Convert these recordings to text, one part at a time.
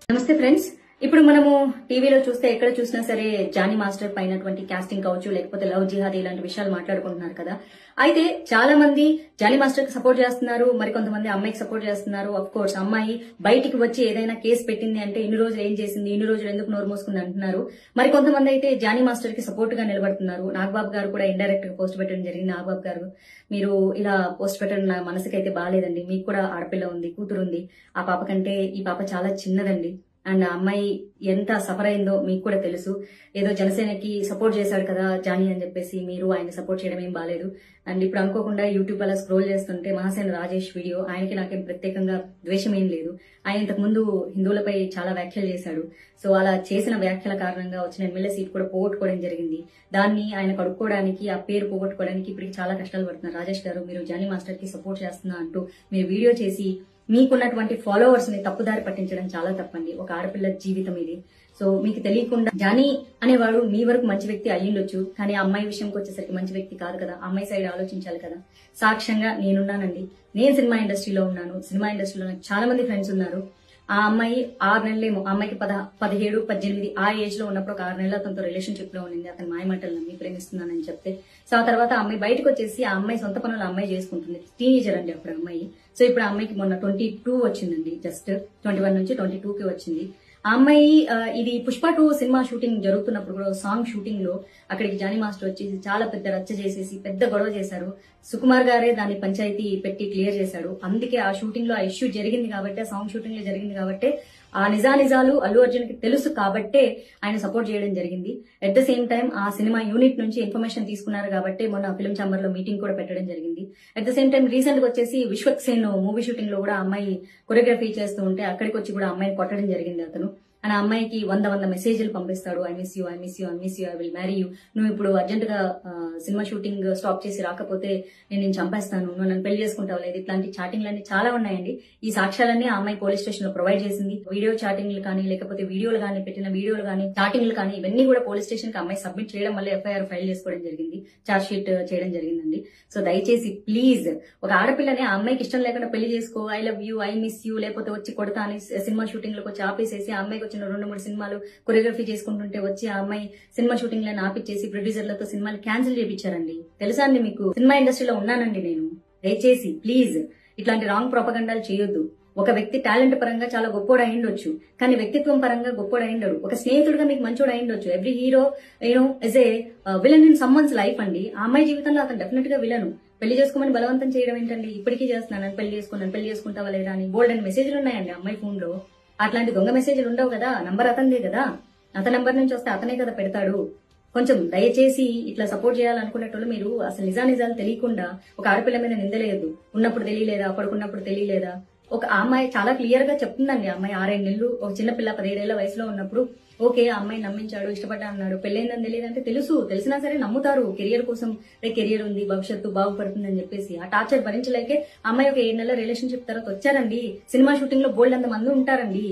నమస్తే ఫ్రెండ్స్. ఇప్పుడు మనము టీవీలో చూస్తే ఎక్కడ చూసినా సరే జానీ మాస్టర్ పైనటువంటి కాస్టింగ్ కావచ్చు, లేకపోతే లవ్ జిహాద్ ఇలాంటి విషయాలు మాట్లాడుకుంటున్నారు కదా. అయితే చాలా మంది జానీ మాస్టర్ కి సపోర్ట్ చేస్తున్నారు, మరి కొంతమంది అమ్మాయికి సపోర్ట్ చేస్తున్నారు. అఫ్ కోర్స్ అమ్మాయి బయటికి వచ్చి ఏదైనా కేసు పెట్టింది అంటే ఇన్ని రోజులు ఏం చేసింది, ఇన్ని రోజులు ఎందుకు నోరు మోసుకుంది అంటున్నారు. మరి కొంతమంది అయితే జానీ మాస్టర్ కి సపోర్ట్ గా నిలబడుతున్నారు. నాగబాబు గారు కూడా ఇండైరెక్ట్ గా పోస్ట్ పెట్టడం జరిగింది. నాగబాబు గారు, మీరు ఇలా పోస్ట్ పెట్టడం నా మనసుకైతే బాగాలేదండి. మీకు కూడా ఆడపిల్ల ఉంది, కూతురు ఉంది. ఆ పాప కంటే ఈ పాప చాలా చిన్నదండి. అండ్ ఆ అమ్మాయి ఎంత సఫర్ అయిందో మీకు కూడా తెలుసు. ఏదో జనసేనకి సపోర్ట్ చేశాడు కదా జానీ అని చెప్పేసి మీరు ఆయన సపోర్ట్ చేయడం ఏం బాలేదు. అండ్ ఇప్పుడు అనుకోకుండా యూట్యూబ్ అలా స్క్రోల్ చేస్తుంటే మహాసేన రాజేష్ వీడియో, ఆయనకి నాకేం ప్రత్యేకంగా ద్వేషం ఏం లేదు. ఆయన ఇంతకు ముందు హిందువులపై చాలా వ్యాఖ్యలు చేశాడు. సో అలా చేసిన వ్యాఖ్యల కారణంగా వచ్చిన ఎమ్మెల్యే సీట్ కూడా పోగొట్టుకోవడం జరిగింది. దాన్ని ఆయన కడుక్కోవడానికి, ఆ పేరు పోగొట్టుకోవడానికి ఇప్పటికి చాలా కష్టాలు పడుతున్నారు. రాజేష్ గారు, మీరు జానీ మాస్టర్ కి సపోర్ట్ చేస్తున్నా అంటూ మీరు వీడియో చేసి మీకున్నటువంటి ఫాలోవర్స్ ని తప్పుదారి పట్టించడం చాలా తప్పండి. ఒక ఆడపిల్ల జీవితం ఇది. సో మీకు తెలియకుండా జానీ అనేవాడు మీ వరకు మంచి వ్యక్తి అయ్యిండొచ్చు, కానీ ఆ అమ్మాయి విషయంకి వచ్చేసరికి మంచి వ్యక్తి కాదు కదా. అమ్మాయి సైడ్ ఆలోచించాలి కదా. సాక్ష్యంగా నేనున్నానండి. నేను సినిమా ఇండస్ట్రీలో ఉన్నాను. సినిమా ఇండస్ట్రీలో నాకు చాలా మంది ఫ్రెండ్స్ ఉన్నారు. ఆ అమ్మాయి 6 నెలలేమో, ఆ అమ్మాయికి 17, 18 ఆ ఏజ్ లో ఉన్నప్పుడు ఒక 6 నెలలు అతనితో రిలేషన్షిప్ లో ఉండింది. అతని మాయమాటలు నమ్మి ప్రేమిస్తున్నానని చెప్తే, సో ఆ తర్వాత ఆ అమ్మాయి బయటకు వచ్చేసి ఆ అమ్మాయి సొంత పనులు అమ్మాయి చేసుకుంటుంది. టీనేజర్ అండి అప్పుడు అమ్మాయి. సో ఇప్పుడు ఆ అమ్మాయికి మొన్న 22 వచ్చిందండి. జస్ట్ 21 నుంచి 22కి వచ్చింది. ఆ అమ్మాయి ఇది పుష్ప 2 సినిమా షూటింగ్ జరుగుతున్నప్పుడు కూడా సాంగ్ షూటింగ్ లో అక్కడికి జానీ మాస్టర్ వచ్చేసి చాలా పెద్ద రచ్చ చేసేసి పెద్ద గొడవ చేశారు. సుకుమార్ గారే దాన్ని పంచాయతీ పెట్టి క్లియర్ చేశాడు. అందుకే ఆ షూటింగ్ లో ఆ ఇష్యూ జరిగింది కాబట్టి, ఆ సాంగ్ షూటింగ్ లో జరిగింది కాబట్టి, ఆ నిజాలు అల్లు అర్జున్ కి తెలుసు కాబట్టే ఆయన సపోర్ట్ చేయడం జరిగింది. అట్ ద సేమ్ టైం ఆ సినిమా యూనిట్ నుంచి ఇన్ఫర్మేషన్ తీసుకున్నారు కాబట్టి మొన్న ఫిల్మ్ ఛాంబర్ లో మీటింగ్ కూడా పెట్టడం జరిగింది. At the same time recent గా వచ్చేసి విశ్వక్సేన్ మూవీ షూటింగ్ లో కూడా అమ్మాయి కొరియోగ్రఫీ చేస్తూ ఉంటే అక్కడికి వచ్చి కూడా అమ్మాయిని కొట్టడం జరిగింది అతను. అండ్ ఆ అమ్మాయికి 100 మెసేజ్లు పంపిస్తాడు. I miss you, I miss you, I miss you, I will marry you. నువ్వు ఇప్పుడు అర్జెంట్ గా సినిమా షూటింగ్ స్టాప్ చేసి రాకపోతే నేను చంపేస్తాను, నువ్వు నన్ను పెళ్లి చేసుకుంటావు లేదు. ఇట్లాంటి చాటింగ్లన్నీ చాలా ఉన్నాయండి. ఈ సాక్ష్యాలన్నీ ఆ అమ్మాయి పోలీస్ స్టేషన్ లో ప్రొవైడ్ చేసింది. వీడియో చాటింగ్లు కానీ, లేకపోతే వీడియోలు కానీ, పెట్టిన వీడియోలు కానీ, చాటింగ్లు కానీ, ఇవన్నీ కూడా పోలీస్ స్టేషన్ కి అమ్మాయి సబ్మిట్ చేయడం వల్ల ఎఫ్ఐఆర్ ఫైల్ చేసుకోవడం జరిగింది. చార్జ్ షీట్ చేయడం జరిగిందండి. సో దయచేసి ప్లీజ్, ఒక ఆడపిల్లని ఆ అమ్మాయికి ఇష్టం లేకుండా పెళ్లి చేసుకో, I love you, I miss you, లేకపోతే వచ్చి కొడతా అని సినిమా షూటింగ్ లోకి వచ్చి ఆపేసేసి, ఆ అమ్మాయికి వచ్చిన 2-3 సినిమాలు కొరియోగ్రఫీ చేసుకుంటుంటే వచ్చి ఆ అమ్మాయి సినిమా షూటింగ్ లను ఆపిచ్చేసి ప్రొడ్యూసర్లతో సినిమాలు క్యాన్సిల్ చేయించారండి. తెలుసా అండి మీకు? సినిమా ఇండస్ట్రీలో ఉన్నానండి నేను. దయచేసి ప్లీజ్ ఇట్లాంటి రాంగ్ ప్రొపగండాలు చేయొద్దు. ఒక వ్యక్తి టాలెంట్ పరంగా చాలా గొప్పోడు అయిండొచ్చు, కానీ వ్యక్తిత్వం పరంగా గొప్పోడు అయిండడు. ఒక స్నేహితుడుగా మీకు మంచోడు అయిండొచ్చు. Every hero is a villain in someone's life అండి. ఆ అమ్మాయి జీవితంలో అతను డెఫినెట్ గా విలను. పెళ్లి చేసుకోమని బలవంతం చేయడం ఏంటండి? ఇప్పటికీ చేస్తున్నాను, పెళ్లి చేసుకుంటావా లేదా అని బోల్డ్ అండ్ మెసేజ్లు ఉన్నాయండి అమ్మాయి ఫోన్ లో. అట్లాంటి దొంగ మెసేజ్లు ఉండవు కదా. నంబర్ అతనిదే కదా, అతని నంబర్ నుంచి వస్తే అతనే కదా పెడతాడు. కొంచెం దయచేసి ఇట్లా సపోర్ట్ చేయాలనుకునేటోళ్ళు మీరు అసలు నిజాలు తెలియకుండా ఒక ఆడపిల్ల మీద నిందలేయద్దు. ఉన్నప్పుడు తెలియలేదా, పడుకున్నప్పుడు తెలియలేదా? ఒక అమ్మాయి చాలా క్లియర్ గా చెప్తుందండి. అమ్మాయి 6 నెలలు ఒక చిన్నపిల్ల 17 ఏళ్ల వయసులో ఉన్నప్పుడు ఓకే ఆ అమ్మాయి నమ్మించాడు, ఇష్టపడ్డా అన్నాడు. పెళ్ళైందని తెలియదంటే తెలిసినా సరే నమ్ముతారు. కెరియర్ కోసం కెరియర్ ఉంది, భవిష్యత్తు బాగుపడుతుంది అని చెప్పేసి ఆ టార్చర్ భరించలేకే అమ్మాయి ఒక 7 నెలల రిలేషన్షిప్ తర్వాత వచ్చారండి. సినిమా షూటింగ్ లో బోల్డ్ అంత మంది ఉంటారండి.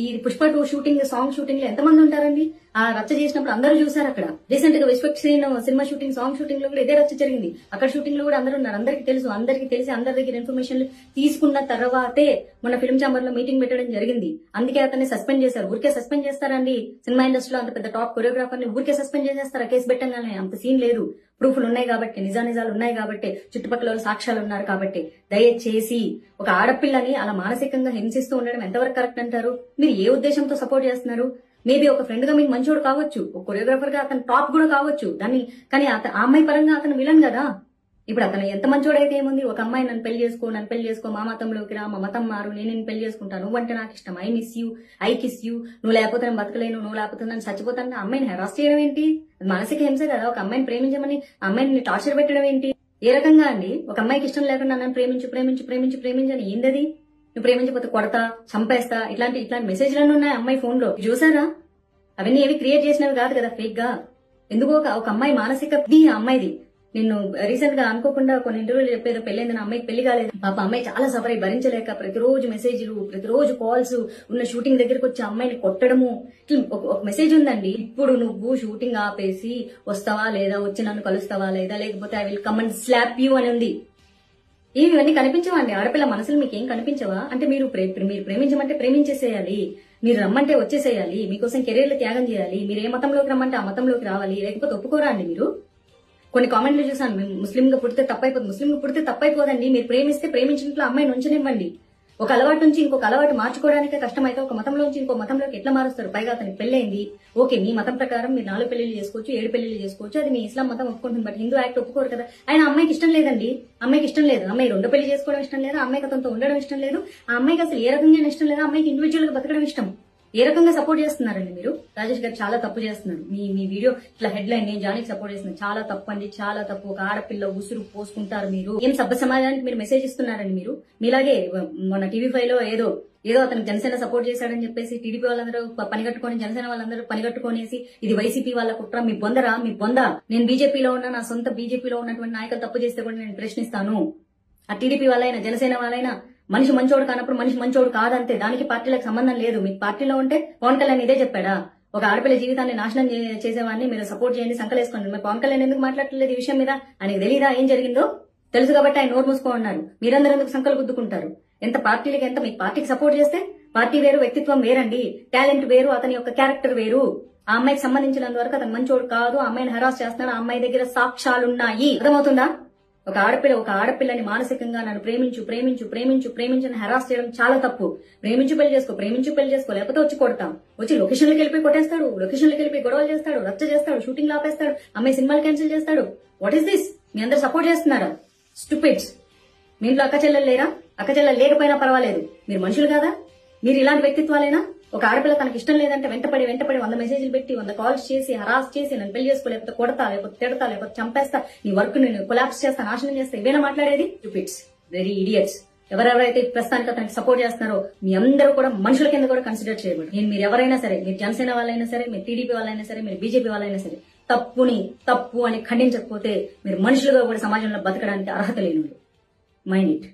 ఈ పుష్ప 2 షూటింగ్, సాంగ్ షూటింగ్ లో ఎంతమంది ఉంటారండి? ఆ రచ్చ చేసినప్పుడు అందరూ చూసారు. అక్కడ రీసెంట్ గా Vishwaksen cinema shooting, song shooting లో కూడా ఇదే రచ్చ జరిగింది. అక్కడ షూటింగ్ లో కూడా అందరూ ఉన్నారు. అందరికి తెలిసి అందరి దగ్గర ఇన్ఫర్మేషన్ తీసుకున్న తర్వాతే మొన్న ఫిల్మ్ ఛాంబర్ లో మీటింగ్ పెట్టడం జరిగింది. అందుకే అతన్ని సస్పెండ్ చేశారు. ఊరికే సస్పెండ్ చేస్తారండి? సినిమా ఇండస్ట్రీలో అంత పెద్ద టాప్ కొరియోగ్రాఫర్ ని ఊరికే సస్పెండ్ చేసేస్తారా? కేసు పెట్టంగానే? అంత సీన్ లేదు. ప్రూఫ్లు ఉన్నాయి కాబట్టి, నిజాలు ఉన్నాయి కాబట్టి, చుట్టుపక్కల సాక్ష్యాలు ఉన్నారు కాబట్టి, దయచేసి ఒక ఆడపిల్లని అలా మానసికంగా హింసిస్తూ ఉండడం ఎంతవరకు కరెక్ట్ అంటారు? మీరు ఏ ఉద్దేశంతో సపోర్ట్ చేస్తున్నారు? మేబీ ఒక ఫ్రెండ్ గా మీకు మంచోడు కావచ్చు, ఒక కొరియోగ్రాఫర్ గా అతను టాప్ కూడా కావచ్చు, కానీ ఆ అమ్మాయి పరంగా అతను విలన్ కదా. ఇప్పుడు అతను ఎంత మంచోడైతే ఏముంది? ఒక అమ్మాయి నన్ను పెళ్లి చేసుకో, మా మతంలోకి రా, మా మతం మారు, నేను పెళ్లి చేసుకుంటాను, నువ్వంటే నాకు ఇష్టం, I miss you, I kiss you, నువ్వు లేకపోతే నేను బతకలేను, నువ్వు లేకపోతే నన్ను చచ్చిపోతాను. అమ్మాయిని హెరాస్ చేయడం ఏంటి? మానసిక హింస కదా. ఒక అమ్మాయిని ప్రేమించమని అమ్మాయిని టార్చర్ పెట్టడం ఏంటి? ఏ రకంగా అండి? ఒక అమ్మాయికి ఇష్టం లేకుండా నన్ను ప్రేమించని ఏందది? నువ్వు ప్రేమించకపోతే కొడతా, చంపేస్తా, ఇట్లాంటి మెసేజ్లన్నీ ఉన్నాయి అమ్మాయి ఫోన్ లో. చూసారా? అవన్నీ ఏవి క్రియేట్ చేసినవి కాదు కదా ఫేక్ గా. ఎందుకో ఒక అమ్మాయి మానసిక అమ్మాయిది. నిన్ను రీసెంట్ గా అనుకోకుండా కొన్ని ఇంటర్వ్యూలు చెప్పేదో పెళ్ళైంది, నా అమ్మాయికి పెళ్లి కాలేదు. పాప అమ్మాయి చాలా సఫర్ అయి భరించలేక ప్రతిరోజు మెసేజ్లు, ప్రతిరోజు కాల్స్, ఉన్న షూటింగ్ దగ్గరకు వచ్చి అమ్మాయిని కొట్టడము. ఒక మెసేజ్ ఉందండి, ఇప్పుడు నువ్వు షూటింగ్ ఆపేసి వస్తావా లేదా, వచ్చి నన్ను కలుస్తావా లేదా, లేకపోతే I will come and slab you అని ఉంది. ఇవన్నీ కనిపించవండి. ఆడపిల్ల మనసులు మీకు ఏం కనిపించవా? అంటే మీరు ప్రేమించమంటే ప్రేమించేసేయాలి, మీరు రమ్మంటే వచ్చేసేయాలి, మీకోసం కెరీర్లు త్యాగం చేయాలి, మీరు ఏ మతంలోకి రమ్మంటే ఆ మతంలోకి రావాలి, లేకపోతే ఒప్పుకోరా అండి మీరు? కొన్ని కామెంట్లు చూసాను, మేము ముస్లింగా పుడితే తప్పైపోతుంది. ముస్లింగా పుడితే తప్పైపోదండి. మీరు ప్రేమిస్తే ప్రేమించినట్లు అమ్మాయిని ఉంచనివ్వండి. ఒక అలవాటు నుంచి ఇంకొక అలవాటు మార్చుకోవడానికే కష్టమైతే ఒక మతంలోంచి ఇంకో మతంలోకి ఎట్లా మారుస్తారు? పైగా అతనికి పెళ్ళైంది, ఓకే, మీ మతం ప్రకారం మీరు 4 పెళ్లిళ్ళు చేసుకోవచ్చు, 7 పెళ్లిళ్ళు చేసుకోవచ్చు, అది మీ ఇస్లాం మతం ఒప్పుకుంటుంది. బట్ హిందూ యాక్ట్ ఒప్పుకోరు కదా. ఆయన అమ్మాయికి ఇష్టం లేదండి, అమ్మాయికి ఇష్టం లేదు, అమ్మాయి 2 పెళ్లి చేసుకోవడం ఇష్టం లేదు, అమ్మాయికి అతనితో ఉండడం ఇష్టం లేదు, ఆ అమ్మాయికి అసలు ఏ రకంగా ఇష్టం లేదు, అమ్మాయికి ఇండివిజువల్ గా బతకడం ఇష్టం. ఏ రకంగా సపోర్ట్ చేస్తున్నారండి మీరు? రాజేష్ గారు చాలా తప్పు చేస్తున్నారు. మీ వీడియో ఇట్లా హెడ్ లైన్ నేను జానికి సపోర్ట్ చేస్తున్నాను, చాలా తప్పు అండి, చాలా తప్పు. ఒక ఆడపిల్ల ఉసురు పోసుకుంటారు మీరు. ఏం సభ్య సమాజానికి మీరు మెసేజ్ ఇస్తున్నారండి మీరు? మీలాగే మన టీవీ5 లో ఏదో అతను జనసేన సపోర్ట్ చేశాడని చెప్పేసి టీడీపీ వాళ్ళందరూ పనిగట్టుకొని, జనసేన వాళ్ళందరూ పనిగట్టుకొనేసి ఇది వైసీపీ వాళ్ళ కుట్ర, మీ బొందరా, మీ బొంద. నేను బీజేపీలో ఉన్న, నా సొంత బీజేపీలో ఉన్నటువంటి నాయకులు తప్పు చేస్తే కూడా నేను ప్రశ్నిస్తాను. ఆ టీడీపీ వాళ్ళైనా జనసేన వాళ్ళైనా మనిషి మంచోడు కానప్పుడు మనిషి మంచోడు కాదంతే. దానికి పార్టీలకు సంబంధం లేదు. మీకు పార్టీలో ఉంటే పవన్ కళ్యాణ్ ఇదే చెప్పాడా? ఒక ఆడపిల్ల జీవితాన్ని నాశనం చేసేవాడిని మీరు సపోర్ట్ చేయండి, సంకలేసుకోండి. మరి పవన్ కళ్యాణ్ ఎందుకు మాట్లాడలేదు ఈ విషయం మీద? ఆయనకు తెలీదా ఏం జరిగిందో? తెలుసు కాబట్టి ఆయన నోరు మూసుకో ఉన్నారు. మీరందరూ ఎందుకు సంకలు గుద్దుకుంటారు? ఎంత పార్టీలకి ఎంత మీకు పార్టీకి సపోర్ట్ చేస్తే పార్టీ వేరు, వ్యక్తిత్వం వేరండి, టాలెంట్ వేరు, అతని యొక్క క్యారెక్టర్ వేరు. ఆ అమ్మాయికి సంబంధించినంత వరకు అతను మంచోడు కాదు, ఆ అమ్మాయిని హరాస్ చేస్తున్నాడు, ఆ అమ్మాయి దగ్గర సాక్ష్యాలున్నాయి. అర్థమవుతుందా? ఒక ఆడపిల్లని మానసికంగా నన్ను ప్రేమించని హెరాస్ చేయడం చాలా తప్పు. ప్రేమించు పెళ్లి చేసుకో, లేకపోతే వచ్చి కొడతాం. వచ్చి లొకేషన్లకు వెళ్ళిపోయి కొట్టేస్తాడు, లొకేషన్లకు వెళ్ళిపోయి గొడవలు చేస్తాడు, రచ్చ చేస్తాడు, షూటింగ్ ఆపేస్తాడు, అమ్మాయి సినిమాలు క్యాన్సిల్ చేస్తాడు. What is this? మీ అందరు సపోర్ట్ చేస్తున్నారా? స్టూపిడ్స్. మీ ఇంట్లో అక్క చెల్లెలు లేరా? అక్క చెల్లెలు లేకపోయినా పర్వాలేదు, మీరు మనుషులు కాదా? మీరు ఇలాంటి వ్యక్తిత్వాలేనా? ఒక ఆడపిల్ల తనకి ఇష్టం లేదంటే వెంటపడి 100 మెసేజ్లు పెట్టి 100 కాల్స్ చేసి హరాస్ చేసి నన్ను పెళ్లి చేసుకో, లేకపోతే కొడతా, లేకపోతే తిడతా, లేకపోతే చంపేస్తా, నీ వర్క్ నేను కొలాప్స్ చేస్తా, నాశనం చేస్తా, ఇవేనా మాట్లాడేది? Stupids, very idiots. ఎవరెవరైతే ప్రస్తుతానికి అతనికి సపోర్ట్ చేస్తున్నారో మీ అందరూ కూడా మనుషుల కింద కూడా కన్సిడర్ చేయబడి. మీరు ఎవరైనా సరే, మీరు జనసేన వాళ్ళైనా సరే, మీరు టీడీపీ వాళ్ళైనా సరే, మీరు బీజేపీ వాళ్ళైనా సరే, తప్పు అని ఖండించకపోతే మీరు మనుషులుగా కూడా సమాజంలో బతకడానికి అర్హత లేని. Mind it.